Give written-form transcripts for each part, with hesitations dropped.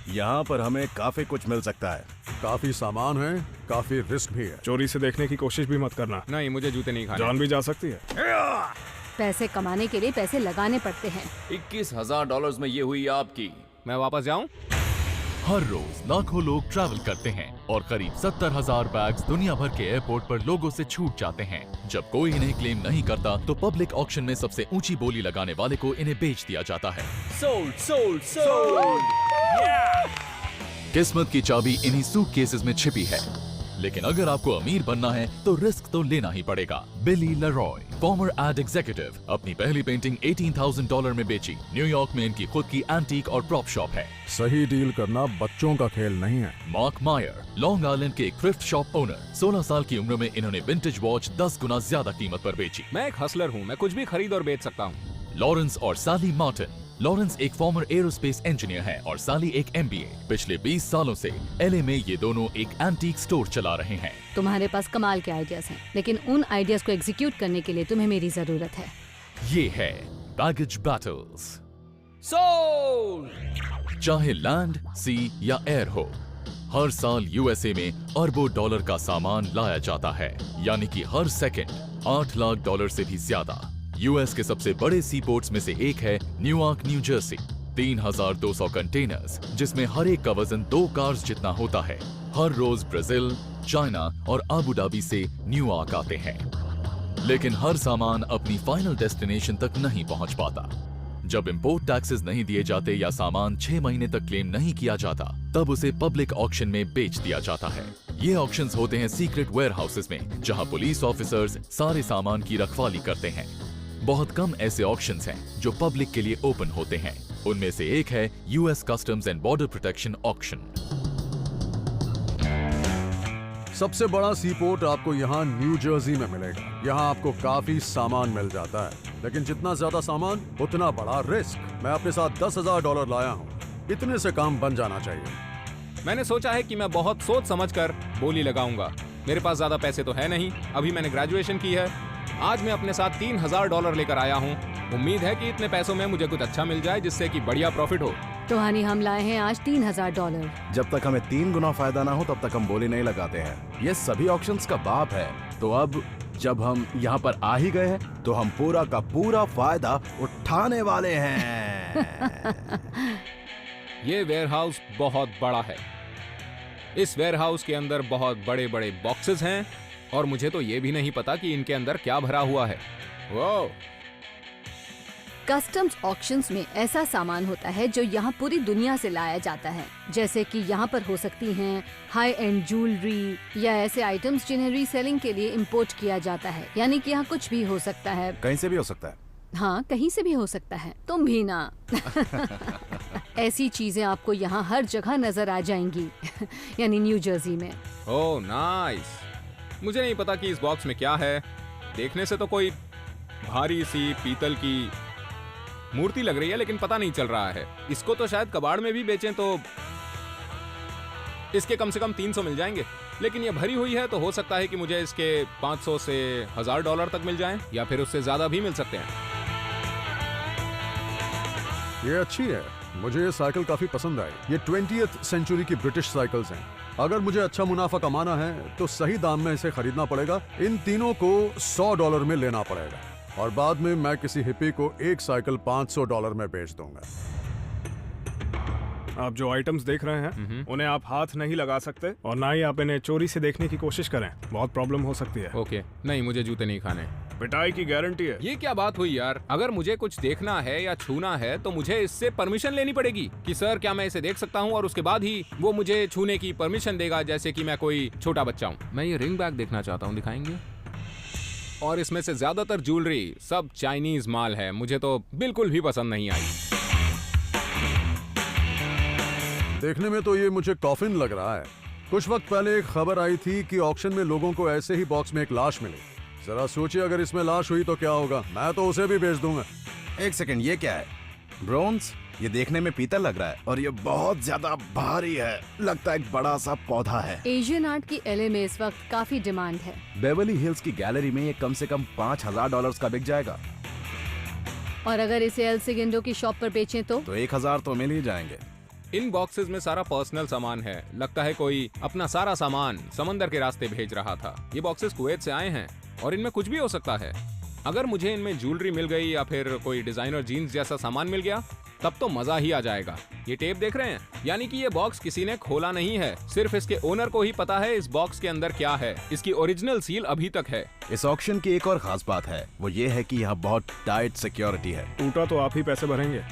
यहाँ पर हमें काफी कुछ मिल सकता है। काफी सामान है, काफी रिस्क भी है। चोरी से देखने की कोशिश भी मत करना। नहीं, मुझे जूते नहीं खाने। जान भी जा सकती है। पैसे कमाने के लिए पैसे लगाने पड़ते हैं। $21,000 में ये हुई आपकी। मैं वापस जाऊं? हर रोज लाखों लोग ट्रैवल करते हैं और करीब 70,000 बैग्स दुनिया भर के एयरपोर्ट पर लोगों से छूट जाते हैं। जब कोई इन्हें क्लेम नहीं करता तो पब्लिक ऑक्शन में सबसे ऊंची बोली लगाने वाले को इन्हें बेच दिया जाता है। Sold sold sold. किस्मत की चाबी इन्हीं सूटकेसेस में छिपी है, लेकिन अगर आपको अमीर बनना है तो रिस्क तो लेना ही पड़ेगा। बिली लेरॉय, फॉर्मर एड एग्जीक्यूटिव, अपनी पहली पेंटिंग $18,000 में बेची। न्यूयॉर्क में इनकी खुद की एंटीक और प्रॉप शॉप है। सही डील करना बच्चों का खेल नहीं है। मार्क मायर, लॉन्ग आइलैंड के एक थ्रिफ्ट शॉप ओनर, 16 साल की उम्र में इन्होंने विंटेज वॉच 10 गुना ज्यादा कीमत पर बेची। मैं एक हसलर हूँ, मैं कुछ भी खरीद और बेच सकता हूँ। लॉरेंस और साली मार्टिन, लॉरेंस एक फॉर्मर एरोस्पेस इंजीनियर है और साली एक MBA। पिछले 20 सालों से LA में ये दोनों एक एंटीक स्टोर चला रहे हैं। तुम्हारे पास कमाल के आइडियाज हैं, लेकिन उन आइडियाज को एग्जीक्यूट करने के लिए तुम्हें मेरी जरूरत है। ये है बैगेज बैटल्स। सोल्ड। चाहे लैंड, सी या एयर हो, हर साल USA में अरबों डॉलर का सामान लाया जाता है, यानी कि हर सेकंड $8 लाख से भी ज्यादा। US के सबसे बड़े सी पोर्ट्स में से एक है न्यूयॉर्क, न्यू जर्सी। 3,200 कंटेनर्स, जिसमें हर एक का वजन 2 कार्स जितना होता है, हर रोज ब्राजील, चाइना और अबू धाबी से न्यूयॉर्क आते हैं। लेकिन हर सामान अपनी फाइनल डेस्टिनेशन तक नहीं पहुंच पाता। जब इंपोर्ट टैक्सेस नहीं दिए जाते या सामान 6 महीने तक क्लेम नहीं किया जाता, तब उसे पब्लिक ऑक्शन में बेच दिया जाता है। ये ऑक्शंस होते हैं सीक्रेट वेयरहाउसेस में, जहां पुलिस ऑफिसर्स सारे सामान की रखवाली करते हैं। बहुत कम ऐसे ऑक्शंस हैं जो पब्लिक के लिए ओपन होते हैं। उनमें से एक है US customs and border protection auction. सबसे बड़ा सी पोर्ट आपको यहाँ न्यू जर्सी में मिलेगा। यहाँ आपको काफी सामान मिल जाता है, लेकिन जितना ज्यादा सामान उतना बड़ा रिस्क। मैं अपने साथ $10,000 लाया हूँ, इतने से काम बन जाना चाहिए। मैंने सोचा है कि मैं बहुत सोच समझकर बोली लगाऊंगा। मेरे पास ज्यादा पैसे तो है नहीं, अभी मैंने ग्रेजुएशन की है। आज मैं अपने साथ $3,000 लेकर आया हूँ। उम्मीद है कि इतने पैसों में मुझे कुछ अच्छा मिल जाए, जिससे कि बढ़िया प्रॉफिट हो। तो हानि, हम लाए हैं आज $3,000। जब तक हमें 3 गुना फायदा ना हो तब तक हम बोली नहीं लगाते हैं। ये सभी ऑक्शंस का बाप है। तो अब जब हम यहाँ पर आ ही गए हैं तो हम पूरा का पूरा फायदा उठाने वाले हैं। ये वेयरहाउस बहुत बड़ा है। इस वेयरहाउस के अंदर बहुत बड़े बड़े बॉक्सेस हैं और मुझे तो ये भी नहीं पता कि इनके अंदर क्या भरा हुआ है। वो कस्टम्स ऑक्शंस में ऐसा सामान होता है जो यहाँ पूरी दुनिया से लाया जाता है, जैसे कि यहाँ पर हो सकती हैं हाई एंड ज्वेलरी या ऐसे आइटम्स जिन्हें रीसेलिंग के लिए इंपोर्ट किया जाता है। यानी कि यहाँ कुछ भी हो सकता है। कहीं से भी हो सकता है। हाँ, कहीं से भी हो सकता है। तुम भी ना। ऐसी चीजें आपको यहाँ हर जगह नजर आ जाएंगी। यानी न्यू जर्सी में। Oh nice. मुझे नहीं पता कि इस बॉक्स में क्या है। देखने से तो कोई भारी सी पीतल की मूर्ति लग रही है, लेकिन पता नहीं चल रहा है। इसको तो शायद कबाड़ में भी बेचें तो इसके कम से कम 300 मिल जाएंगे, लेकिन ये भरी हुई है तो हो सकता है कि मुझे इसके 500 से $1,000 तक मिल जाएं, या फिर उससे ज्यादा भी मिल सकते हैं। ये अच्छी है, मुझे ये साइकिल काफी पसंद आई। ये 20th सेंचुरी की ब्रिटिश साइकिल्स हैं। अगर मुझे अच्छा मुनाफा कमाना है तो सही दाम में इसे खरीदना पड़ेगा। इन तीनों को $100 में लेना पड़ेगा और बाद में मैं किसी हिप्पी को एक साइकिल $500 में बेच दूंगा। आप जो आइटम्स देख रहे हैं उन्हें आप हाथ नहीं लगा सकते और ना ही आप इन्हें चोरी से देखने की कोशिश करें, बहुत प्रॉब्लम हो सकती है। ओके, नहीं, मुझे जूते नहीं खाने। पिटाई की गारंटी है। ये क्या बात हुई यार? अगर मुझे कुछ देखना है या छूना है तो मुझे इससे परमिशन लेनी पड़ेगी कि सर क्या मैं इसे देख सकता हूँ, और उसके बाद ही वो मुझे छूने की परमिशन देगा, जैसे कि मैं कोई छोटा बच्चा हूँ। मैं ये रिंग बैग देखना चाहता हूँ, दिखाएंगे? और इसमें से ज्यादातर ज्वेलरी सब चाइनीज माल है, मुझे तो बिल्कुल भी पसंद नहीं आई। देखने में तो ये मुझे कॉफिन लग रहा है। कुछ वक्त पहले एक खबर आई थी कि ऑक्शन में लोगों को ऐसे ही बॉक्स में एक लाश मिली। जरा सोचिए अगर इसमें लाश हुई तो क्या होगा। मैं तो उसे भी बेच दूंगा। एक सेकंड, ये क्या है? ब्रोंज? ये देखने में पीतल लग रहा है और ये बहुत ज्यादा भारी है। लगता है एक बड़ा सा पौधा है। एशियन आर्ट की LA में इस वक्त काफी डिमांड है। बेवर्ली हिल्स की गैलरी में ये कम से कम $5,000 का बिक जाएगा। और अगर इसे एल सेगेंडो की शॉप पर बेचें तो 1,000 तो मिल ही जाएंगे। इन बॉक्सेस में सारा पर्सनल सामान है। लगता है कोई अपना सारा सामान समंदर के रास्ते भेज रहा था। ये बॉक्सेस कुवैत से आए हैं और इनमें कुछ भी हो सकता है। अगर मुझे इनमें ज्वेलरी मिल गई या फिर कोई डिजाइनर जीन्स जैसा सामान मिल गया तब तो मजा ही आ जाएगा। ये टेप देख रहे हैं, यानी कि ये बॉक्स किसी ने खोला नहीं है, सिर्फ इसके ओनर को ही पता है इस बॉक्स के अंदर क्या है। इसकी ओरिजिनल सील अभी तक है। इस ऑक्शन की एक और खास बात है, वो ये है कि यहाँ बहुत टाइट सिक्योरिटी है। टूटा तो आप ही पैसे भरेंगे।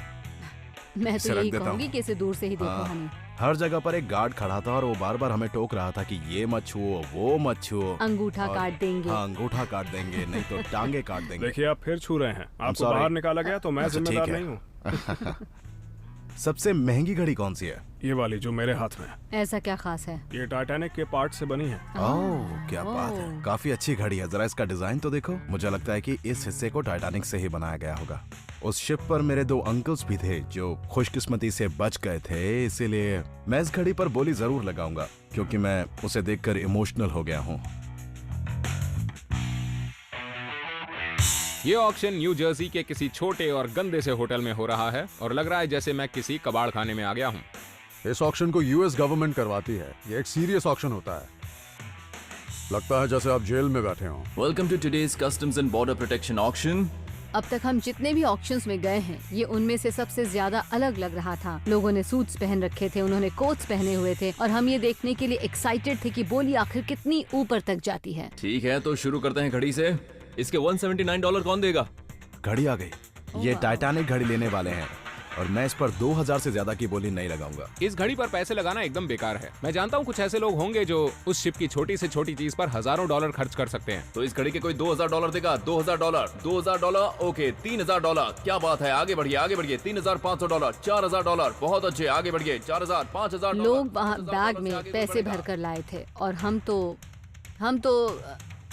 मैं इसे तो रख यही देता कहूंगी हूँ। कि इसे दूर से ही देखो हाँ। हमें। हर जगह पर एक गार्ड खड़ा था और वो बार बार हमें टोक रहा था कि ये मत छुओ, वो मत छुओ। अंगूठा और- काट देंगे। हाँ, अंगूठा काट देंगे, नहीं तो टांगे काट देंगे। देखिए आप फिर छू रहे हैं, आपको sorry. बाहर निकाला गया तो मैं अच्छा, जिम्मेदार ठीक है। नहीं हूँ। सबसे महंगी घड़ी कौन सी है? ये वाली जो मेरे हाथ में है, ऐसा क्या खास है? ये टाइटैनिक के पार्ट से बनी है। ओह, क्या बात है, ओह। काफी अच्छी घड़ी है। जरा इसका डिजाइन तो देखो। मुझे लगता है कि इस हिस्से को टाइटैनिक से ही बनाया गया होगा। उस शिप पर मेरे 2 अंकल्स भी थे जो खुशकिस्मती से बच गए थे, इसीलिए मैं इस घड़ी पर बोली जरूर लगाऊंगा क्योंकि मैं उसे देखकर इमोशनल हो गया हूँ। ये ऑक्शन न्यू जर्सी के किसी छोटे और गंदे से होटल में हो रहा है और लग रहा है जैसे मैं किसी कबाड़ खाने में आ गया हूँ। इस ऑक्शन को यूएस गवर्नमेंट करवाती है। ये एक सीरियस ऑक्शन होता है। लगता है जैसे आप जेल में बैठे हो। Welcome to today's customs and border protection auction. अब तक हम जितने भी ऑक्शंस में गए हैं, ये उनमें से सबसे ज्यादा अलग लग रहा था। लोगों ने सूट्स पहन रखे थे, उन्होंने कोट्स पहने हुए थे और हम ये देखने के लिए एक्साइटेड थे कि बोली आखिर कितनी ऊपर तक जाती है। ठीक है, तो शुरू करते हैं घड़ी से। इसके $179 कौन देगा? घड़ी आ गई। ये टाइटैनिक घड़ी लेने वाले हैं और मैं इस पर 2000 से ज्यादा की बोली नहीं लगाऊंगा। इस घड़ी पर पैसे लगाना एकदम बेकार है। मैं जानता हूँ कुछ ऐसे लोग होंगे जो उस शिप की छोटी से छोटी चीज पर हजारों डॉलर खर्च कर सकते हैं। तो इस घड़ी के कोई $2000 देगा? $2000, ओके, $3000। क्या बात है, आगे बढ़िए आगे बढ़िए। $3500, $4000, बहुत अच्छे, आगे बढ़िए। 4000, $5000। लोग वहाँ बैग में पैसे भर कर लाए थे और हम तो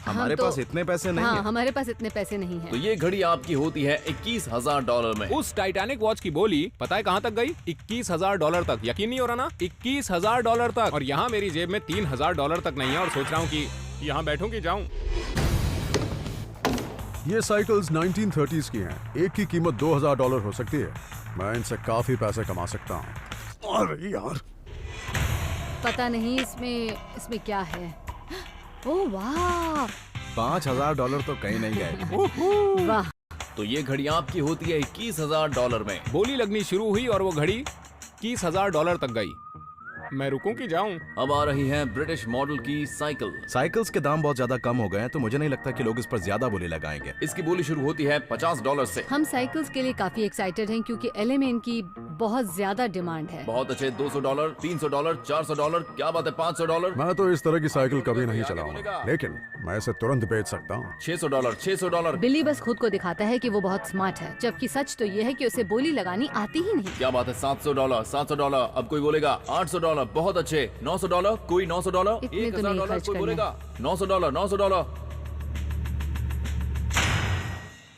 हमारे पास इतने पैसे नहीं हाँ, है। हमारे पास इतने पैसे नहीं तो हैं। ये घड़ी आपकी होती है $21000 में। उस टाइटैनिक वॉच की बोली पता है कहाँ तक गई? $21000 तक। यकीन नहीं हो रहा ना? $21000 तक। और यहाँ मेरी जेब में $3000 तक नहीं है और सोच रहा हूँ कि यहाँ बैठूं कि जाऊं। ये साइकिल्स 1930s की हैं। एक की कीमत $2000 हो सकती है। मैं इनसे काफी पैसे कमा सकता हूँ। अरे यार, पता नहीं इसमें क्या है। ओह वाह, $5000 तो कहीं नहीं गए। वाह। तो ये घड़ी आपकी होती है $21000 में। बोली लगनी शुरू हुई और वो घड़ी $20000 तक गई। मैं रुकूं कि जाऊं? अब आ रही है ब्रिटिश मॉडल की साइकिल। साइकिल्स के दाम बहुत ज्यादा कम हो गए हैं तो मुझे नहीं लगता कि लोग इस पर ज्यादा बोली लगाएंगे। इसकी बोली शुरू होती है $50 से। हम साइकिल्स के लिए काफी एक्साइटेड हैं क्योंकि LA में इनकी बहुत ज्यादा डिमांड है। बहुत अच्छे, $200, $300, $400। क्या बात है, $500, मैं तो इस तरह की साइकिल कभी नहीं चलाऊंगा, लेकिन मैं इसे तुरंत बेच सकता हूँ। $600, $600। बिल्ली बस खुद को दिखाता है कि वो बहुत स्मार्ट है, जबकि सच तो ये है कि उसे बोली लगानी आती ही नहीं। क्या बात है, $700, $700। अब कोई बोलेगा $800, बहुत अच्छे। $900, कोई $900। इतने तो नहीं $1000, खर्च कोई करने। बोलेगा $900, $900।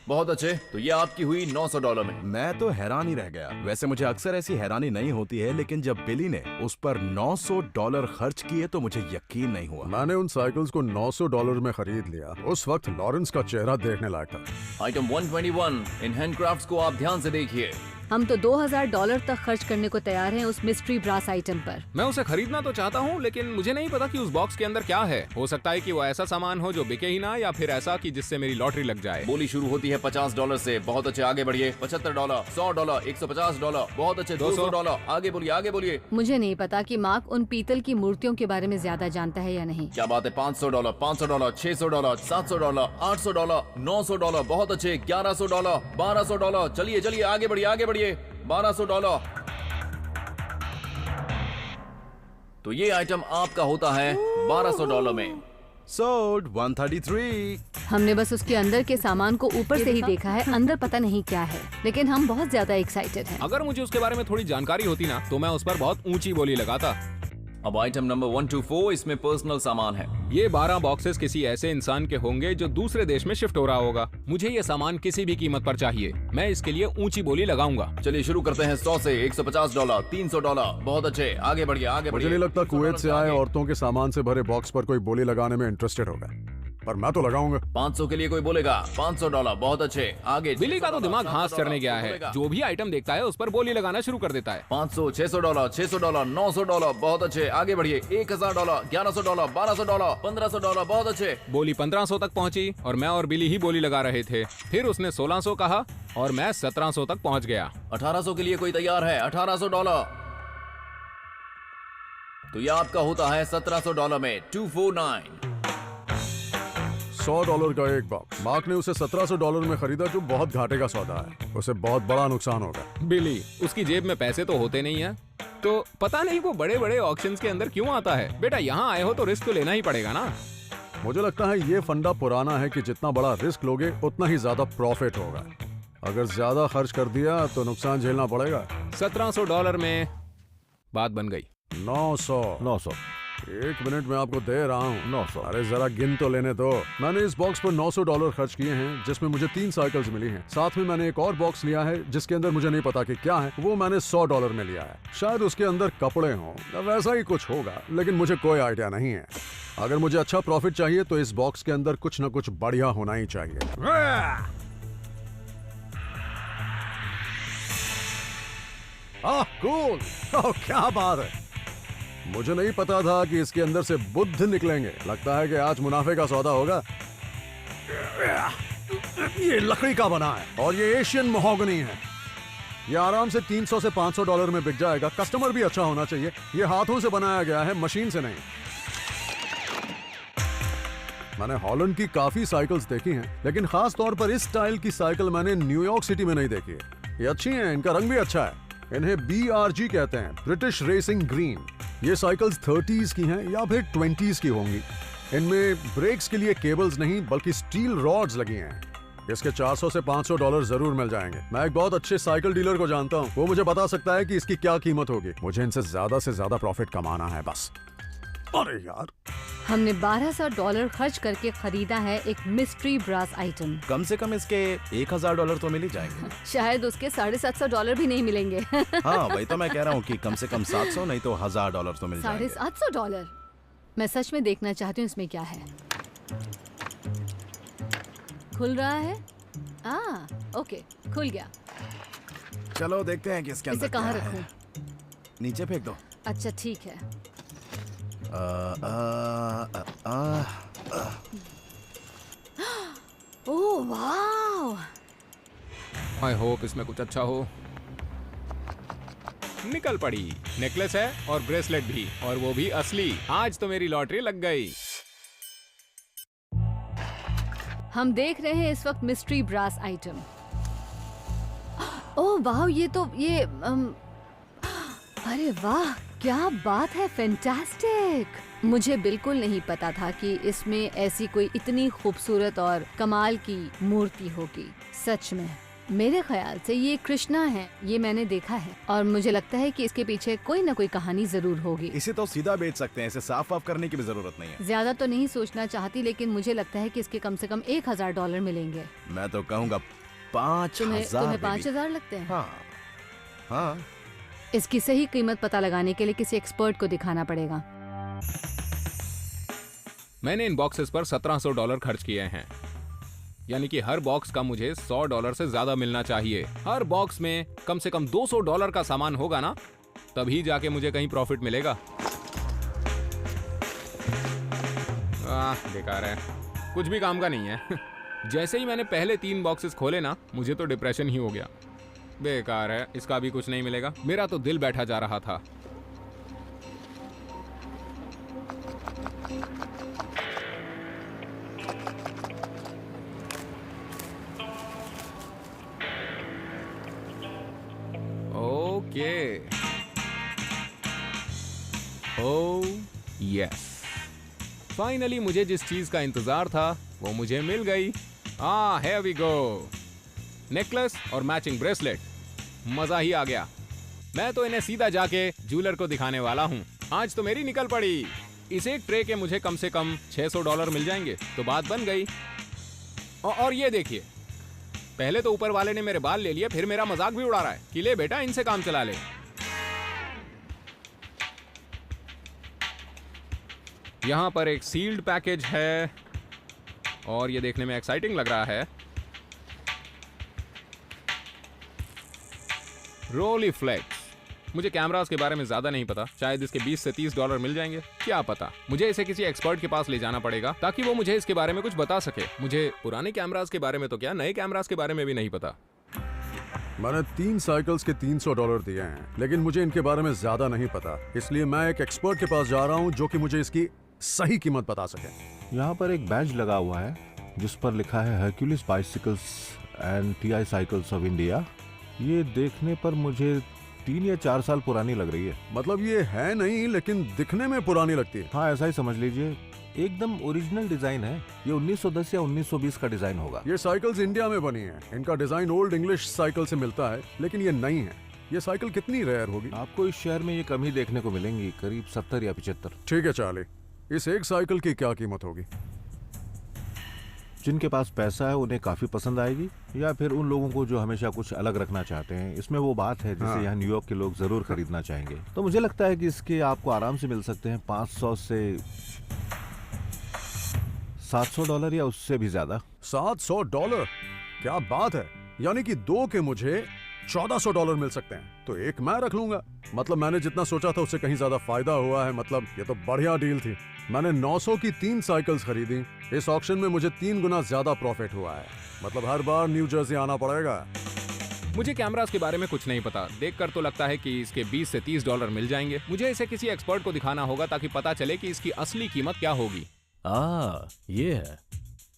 बहुत अच्छे, तो ये आपकी हुई $900 में। मैं तो हैरान ही रह गया। वैसे मुझे अक्सर ऐसी हैरानी नहीं होती है, लेकिन जब बिली ने उस पर $900 खर्च किए तो मुझे यकीन नहीं हुआ। मैंने उन साइकिल्स को $900 में खरीद लिया। उस वक्त लॉरेंस का चेहरा देखने लायक था। आइटम 121 इन हैंडक्राफ्ट्स को आप ध्यान से देखिए। हम तो $2000 तक खर्च करने को तैयार हैं उस मिस्ट्री ब्रास आइटम पर। मैं उसे खरीदना तो चाहता हूँ, लेकिन मुझे नहीं पता कि उस बॉक्स के अंदर क्या है। हो सकता है कि वो ऐसा सामान हो जो बिके ही ना, या फिर ऐसा कि जिससे मेरी लॉटरी लग जाए। बोली शुरू होती है $50 से। बहुत अच्छे, आगे बढ़िए। $75, $100, $150। बहुत अच्छे, $200। आगे बोलिए आगे बोलिए। मुझे नहीं पता कि मार्क उन पीतल की मूर्तियों के बारे में ज्यादा जानता है या नहीं। क्या बात है, $500, $500, $600, $700, $800, $900। बहुत अच्छे, $1100, $1200। चलिए चलिए आगे बढ़िए आगे बढ़िए। $1200। तो ये आइटम आपका होता है $1200 में। सोल्ड 133। हमने बस उसके अंदर के सामान को ऊपर से ही देखा है, अंदर पता नहीं क्या है, लेकिन हम बहुत ज्यादा एक्साइटेड हैं। अगर मुझे उसके बारे में थोड़ी जानकारी होती ना तो मैं उस पर बहुत ऊंची बोली लगाता। अब आइटम नंबर 124, इसमें पर्सनल सामान है। ये 12 बॉक्सेस किसी ऐसे इंसान के होंगे जो दूसरे देश में शिफ्ट हो रहा होगा। मुझे ये सामान किसी भी कीमत पर चाहिए। मैं इसके लिए ऊंची बोली लगाऊंगा। चलिए शुरू करते हैं 100 से। $150, $300। बहुत अच्छे, आगे बढ़िए आगे मुझे बढ़िए। नहीं लगता कुवैत से आए आगे। औरतों के सामान से भरे बॉक्स पर कोई बोली लगाने में इंटरेस्टेड होगा। पर मैं तो लगाऊंगा। 500 के लिए कोई बोलेगा? $500 बहुत अच्छे। आगे बिली का तो दिमाग घास $700 चढ़ने गया है। बोलेगा। जो भी आइटम देखता है उस पर बोली लगाना शुरू कर देता है। $500, $600, $600, $900 बहुत अच्छे। आगे बढ़िए। $1000, $1100, $1200, $1500 बहुत अच्छे। बोली 1500 तक पहुंची और मैं और बिली ही बोली लगा रहे थे। फिर उसने 1600 कहा और मैं 1700 तक पहुंच गया। 1800 के लिए कोई तैयार है? $1800। तो यह आपका होता है $1700 में 249। $100 का एक बॉक्स। मार्क ने उसे $1700 में खरीदा, जो बहुत घाटे का सौदा है। उसे बहुत बड़ा नुकसान होगा। बिली, उसकी जेब में पैसे तो होते नहीं है, तो पता नहीं वो बड़े बड़े ऑक्शंस के अंदर क्यों आता है। बेटा यहाँ आए हो तो रिस्क तो लेना ही पड़ेगा ना। मुझे लगता है ये फंडा पुराना है कि जितना बड़ा रिस्क लोगे उतना ही ज्यादा प्रॉफिट होगा। अगर ज्यादा खर्च कर दिया तो नुकसान झेलना पड़ेगा। $1700 में बात बन गई। 900। एक मिनट में आपको दे रहा हूँ। 900। अरे जरा गिन तो लेने दो। मैंने इस बॉक्स पर $900 खर्च किए हैं, जिसमें मुझे 3 साइकिल्स मिली हैं। साथ में मैंने एक और बॉक्स लिया है जिसके अंदर मुझे नहीं पता कि क्या है। वो मैंने $100 में लिया है। शायद उसके अंदर कपड़े हों, वैसा ही कुछ होगा, लेकिन मुझे कोई आइडिया नहीं है। अगर मुझे अच्छा प्रॉफिट चाहिए तो इस बॉक्स के अंदर कुछ न कुछ बढ़िया होना ही चाहिए। कूल। क्या बात है। मुझे नहीं पता था कि इसके अंदर से बुद्ध निकलेंगे। लगता है कि आज मुनाफे का सौदा होगा। ये लकड़ी का बना है और ये एशियन महोगनी है। ये आराम से $300 से $500 में बिक जाएगा। कस्टमर भी अच्छा होना चाहिए। ये हाथों से बनाया गया है, मशीन से नहीं। मैंने हॉलैंड की काफी साइकिल्स देखी हैं, लेकिन खास तौर पर इस स्टाइल की साइकिल मैंने न्यूयॉर्क सिटी में नहीं देखी है। ये अच्छी हैं, इनका रंग भी अच्छा है। इन्हें BRG कहते हैं, ब्रिटिश रेसिंग ग्रीन। ये साइकिल्स 30s की हैं या फिर 20s की होंगी। इनमें ब्रेक्स के लिए केबल्स नहीं बल्कि स्टील रॉड्स लगी हैं। इसके $400 से $500 जरूर मिल जाएंगे। मैं एक बहुत अच्छे साइकिल डीलर को जानता हूँ, वो मुझे बता सकता है कि इसकी क्या कीमत होगी। मुझे इनसे ज्यादा से ज्यादा प्रॉफिट कमाना है बस। अरे यार, हमने $1200 खर्च करके खरीदा है एक मिस्ट्री ब्रास आइटम। कम से कम इसके $1000 तो मिल ही जाएंगे। शायद उसके $750 भी नहीं मिलेंगे। हाँ, वही तो मैं कह रहा हूँ कि कम से कम 700 नहीं तो $1000 तो मिल जाएंगे। $750। मैं सच में देखना चाहती हूँ इसमें क्या है। खुल रहा है? ओके, खुल गया। चलो देखते हैं कि इसके अंदर इसे कहाँ क्या है। रखूं? नीचे फेंक दो। अच्छा ठीक है। Oh wow! आई होप इसमें कुछ अच्छा हो। निकल पड़ी। नेकलेस है और ब्रेसलेट भी, और वो भी असली। आज तो मेरी लॉटरी लग गई। हम देख रहे हैं इस वक्त मिस्ट्री ब्रास आइटम। ओह वाह, ये अरे वाह, क्या बात है, फैंटास्टिक। मुझे बिल्कुल नहीं पता था कि इसमें ऐसी कोई इतनी खूबसूरत और कमाल की मूर्ति होगी। सच में मेरे ख्याल से ये कृष्णा है, ये मैंने देखा है और मुझे लगता है कि इसके पीछे कोई ना कोई कहानी जरूर होगी। इसे तो सीधा बेच सकते हैं, इसे साफ वाफ करने की भी जरूरत नहीं है। ज्यादा तो नहीं सोचना चाहती, लेकिन मुझे लगता है कि इसके कम से कम $1000 मिलेंगे। मैं तो कहूँगा 5000। तुम्हें 5000 लगते हैं? हाँ हाँ। इसकी सही कीमत पता लगाने के लिए किसी एक्सपर्ट को दिखाना पड़ेगा। मैंने इन बॉक्सेस पर $1700 खर्च किए हैं, यानी कि हर बॉक्स का मुझे $100 से ज्यादा मिलना चाहिए। हर बॉक्स में कम से कम $200 का सामान होगा ना, तभी जाके मुझे कहीं प्रॉफिट मिलेगा। बेकार है, कुछ भी काम का नहीं है। जैसे ही मैंने पहले 3 बॉक्सेस खोले ना, मुझे तो डिप्रेशन ही हो गया। बेकार है, इसका भी कुछ नहीं मिलेगा। मेरा तो दिल बैठा जा रहा था। ओके, ओह यस, फाइनली मुझे जिस चीज का इंतजार था वो मुझे मिल गई। Here we go. नेकलेस और मैचिंग ब्रेसलेट, मजा ही आ गया। मैं तो इन्हें सीधा जाके ज्वेलर को दिखाने वाला हूँ। आज तो मेरी निकल पड़ी। इस एक ट्रे के मुझे कम से कम $600 मिल जाएंगे, तो बात बन गई। और ये देखिए, पहले तो ऊपर वाले ने मेरे बाल ले लिए, फिर मेरा मजाक भी उड़ा रहा है कि ले बेटा इनसे काम चला ले। यहाँ पर एक सील्ड पैकेज है और ये देखने में एक्साइटिंग लग रहा है। रोलीफ्लेक्स। मुझे कैमरास के बारे में ज्यादा नहीं पता, शायद इसके 20 से 30 डॉलर मिल जाएंगे, क्या पता। मुझे इसे किसी एक्सपर्ट के पास ले जाना पड़ेगा ताकि वो मुझे इसके बारे में कुछ बता सके। मुझे पुराने कैमरास के बारे में तो क्या, नए कैमरास के बारे में भी नहीं पता। मैंने 3 साइकिल्स के $300 दिए हैं, लेकिन मुझे इनके बारे में ज्यादा नहीं पता, इसलिए मैं एक एक्सपर्ट के पास जा रहा हूँ जो कि मुझे इसकी सही कीमत बता सके। यहाँ पर एक बैज लगा हुआ है जिस पर लिखा है Hercules bicycles and TI cycles of India. ये देखने पर मुझे 3 या 4 साल पुरानी लग रही है। मतलब ये है नहीं, लेकिन दिखने में पुरानी लगती है। हाँ, ऐसा ही समझ लीजिए। एकदम ओरिजिनल डिजाइन है। ये 1910 या 1920 का डिजाइन होगा। ये साइकिल्स इंडिया में बनी हैं। इनका डिजाइन ओल्ड इंग्लिश साइकिल से मिलता है, लेकिन ये नई है। ये साइकिल कितनी रेयर होगी? आपको इस शहर में ये कम ही देखने को मिलेंगी, करीब 70 या 75। ठीक है चार्ली, इस एक साइकिल की क्या कीमत होगी? जिनके पास पैसा है उन्हें काफी पसंद आएगी, या फिर उन लोगों को जो हमेशा कुछ अलग रखना चाहते हैं। इसमें वो बात है जिसे यहाँ न्यूयॉर्क के लोग जरूर खरीदना चाहेंगे। तो मुझे लगता है कि इसके आपको आराम से मिल सकते हैं $500 से $700 या उससे भी ज्यादा। $700? क्या बात है! यानी कि 2 के मुझे $1400 मिल सकते हैं। तो एक मैं रख लूंगा। मतलब मैंने जितना सोचा था उससे कहीं ज्यादा फायदा हुआ है। मतलब ये तो बढ़िया डील थी। मैंने 900 की 3 साइकिल्स खरीदी। इस ऑक्शन में मुझे 3 गुना ज्यादा प्रॉफिट हुआ है। मतलब हर बार न्यू जर्सी आना पड़ेगा। मुझे कैमरास के बारे में कुछ नहीं पता। देखकर तो लगता है कि इसके 20 से 30 डॉलर मिल जाएंगे। मुझे इसे किसी एक्सपर्ट को दिखाना होगा ताकि पता चले कि इसकी असली कीमत क्या होगी। ये है।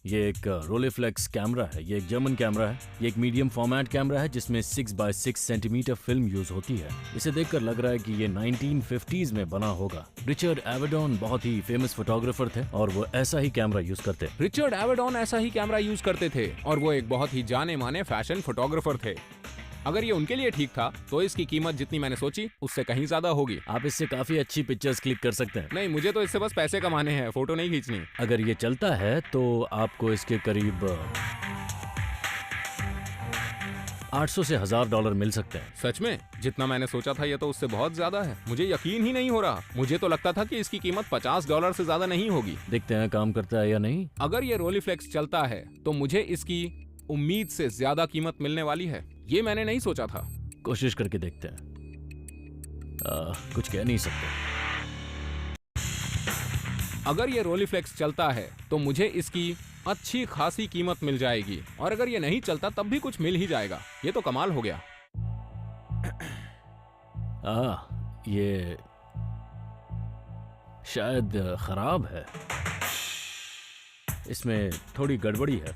ये एक रोलीफ्लेक्स कैमरा है। ये एक जर्मन कैमरा है। ये एक मीडियम फॉर्मेट कैमरा है जिसमें 6x6 सेंटीमीटर फिल्म यूज होती है। इसे देखकर लग रहा है कि ये 1950s में बना होगा। रिचर्ड एवेडॉन बहुत ही फेमस फोटोग्राफर थे और वो ऐसा ही कैमरा यूज करते। रिचर्ड एवेडॉन ऐसा ही कैमरा यूज करते थे और वो एक बहुत ही जाने माने फैशन फोटोग्राफर थे। अगर ये उनके लिए ठीक था तो इसकी कीमत जितनी मैंने सोची उससे कहीं ज्यादा होगी। आप इससे काफी अच्छी पिक्चर्स क्लिक कर सकते हैं। नहीं, मुझे तो इससे बस पैसे कमाने हैं, फोटो नहीं खींचनी। अगर ये चलता है तो आपको इसके करीब 800 से $1000 मिल सकते हैं। सच में? जितना मैंने सोचा था ये तो उससे बहुत ज्यादा है। मुझे यकीन ही नहीं हो रहा। मुझे तो लगता था कि इसकी कीमत $50 से ज्यादा नहीं होगी। देखते हैं काम करता है या नहीं। अगर ये रोलीफ्लेक्स चलता है तो मुझे इसकी उम्मीद से ज्यादा कीमत मिलने वाली है। ये मैंने नहीं सोचा था। कोशिश करके देखते हैं। कुछ कह नहीं सकते। अगर ये रोलीफ्लेक्स चलता है तो मुझे इसकी अच्छी खासी कीमत मिल जाएगी, और अगर ये नहीं चलता तब भी कुछ मिल ही जाएगा। ये तो कमाल हो गया। ये शायद खराब है। इसमें थोड़ी गड़बड़ी है,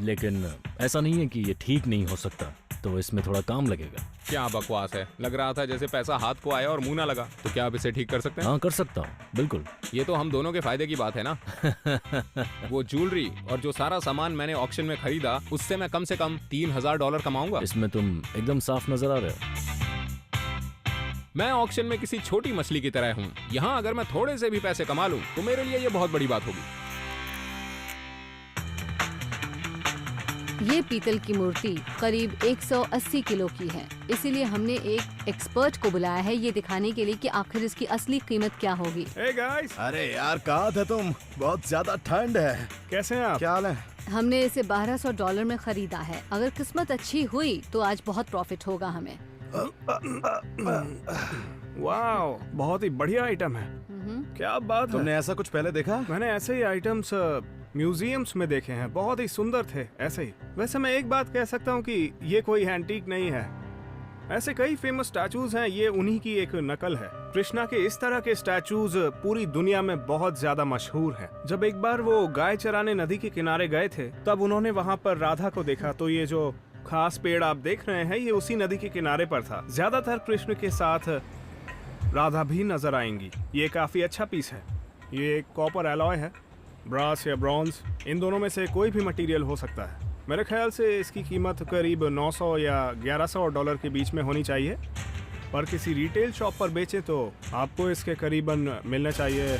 लेकिन ऐसा नहीं है कि ये ठीक नहीं हो सकता। तो इसमें थोड़ा काम लगेगा। क्या बकवास है। लग रहा था जैसे पैसा हाथ को आया और मुंह ना लगा। तो क्या आप इसे ठीक कर सकते हैं? हाँ, कर सकता हूँ, बिल्कुल। ये तो हम दोनों के फायदे की बात है ना। वो ज्वेलरी और जो सारा सामान मैंने ऑक्शन में खरीदा उससे मैं कम से कम $3000 कमाऊंगा। इसमें तुम एकदम साफ नजर आ रहे हो। मैं ऑक्शन में किसी छोटी मछली की तरह हूँ। यहाँ अगर मैं थोड़े से भी पैसे कमा लूँ तो मेरे लिए ये बहुत बड़ी बात होगी। ये पीतल की मूर्ति करीब 180 किलो की है, इसीलिए हमने एक एक्सपर्ट को बुलाया है ये दिखाने के लिए कि आखिर इसकी असली कीमत क्या होगी। Hey guys, अरे यार, कहाँ थे तुम? बहुत ज्यादा ठंड है। कैसे हैं आप? क्या हाल है? हमने इसे $1200 में खरीदा है। अगर किस्मत अच्छी हुई तो आज बहुत प्रॉफिट होगा हमें। वाओ, बहुत ही बढ़िया आइटम है। क्या बात है। तुमने ऐसा कुछ पहले देखा? मैंने ऐसे ही आइटम्स म्यूजियम्स में देखे हैं, बहुत ही सुंदर थे ऐसे ही। वैसे मैं एक बात कह सकता हूँ कि ये कोई एंटीक नहीं है। ऐसे कई फेमस स्टैचूज हैं, ये उन्हीं की एक नकल है। कृष्णा के इस तरह के स्टैचूज पूरी दुनिया में बहुत ज्यादा मशहूर हैं। जब एक बार वो गाय चराने नदी के किनारे गए थे तब उन्होंने वहाँ पर राधा को देखा। तो ये जो खास पेड़ आप देख रहे हैं ये उसी नदी के किनारे पर था। ज्यादातर कृष्ण के साथ राधा भी नजर आएंगी। ये काफी अच्छा पीस है। ये एक कॉपर एलॉय है, ब्रास या ब्रॉन्ज, इन दोनों में से कोई भी मटेरियल हो सकता है। मेरे ख्याल से इसकी कीमत करीब 900 या $1100 के बीच में होनी चाहिए, पर किसी रिटेल शॉप पर बेचें तो आपको इसके करीबन मिलने चाहिए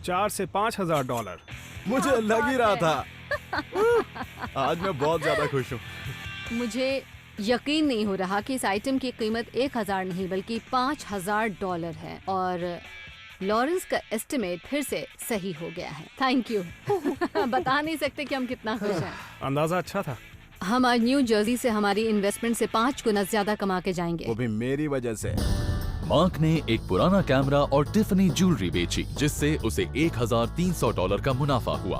$4,000 से $5,000। मुझे लग ही रहा था। आज मैं बहुत ज्यादा खुश हूँ। मुझे यकीन नहीं हो रहा कि इस आइटम की कीमत 1000 नहीं बल्कि $5000 है, और लॉरेंस का एस्टिमेट फिर से सही हो गया है। Thank you. बता नहीं सकते कि हम कितना खुश हैं। अंदाजा अच्छा था। हम आज न्यू जर्सी से हमारी इन्वेस्टमेंट से 5 गुना ज्यादा कमा के जाएंगे। वो भी मेरी वजह से। मार्क ने एक पुराना कैमरा और टिफनी ज्वेलरी बेची, जिससे उसे $1,300 का मुनाफा हुआ।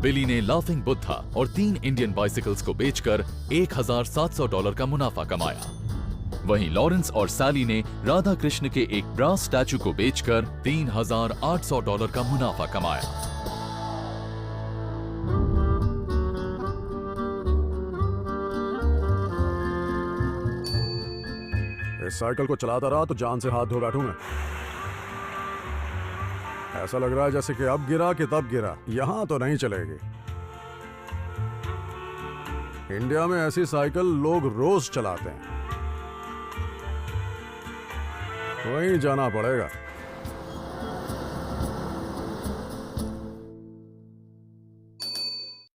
बिली ने लाफिंग बुद्धा और 3 इंडियन बाइसिकल्स को बेचकर $1,700 का मुनाफा कमाया। वहीं लॉरेंस और सैली ने राधा कृष्ण के एक ब्रास स्टैचू को बेचकर $3,800 का मुनाफा कमाया। इस साइकिल को चलाता रहा तो जान से हाथ धो बैठूंगा। ऐसा लग रहा है जैसे कि अब गिरा कि तब गिरा। यहां तो नहीं चलेगी। इंडिया में ऐसी साइकिल लोग रोज चलाते हैं। वहीं जाना पड़ेगा।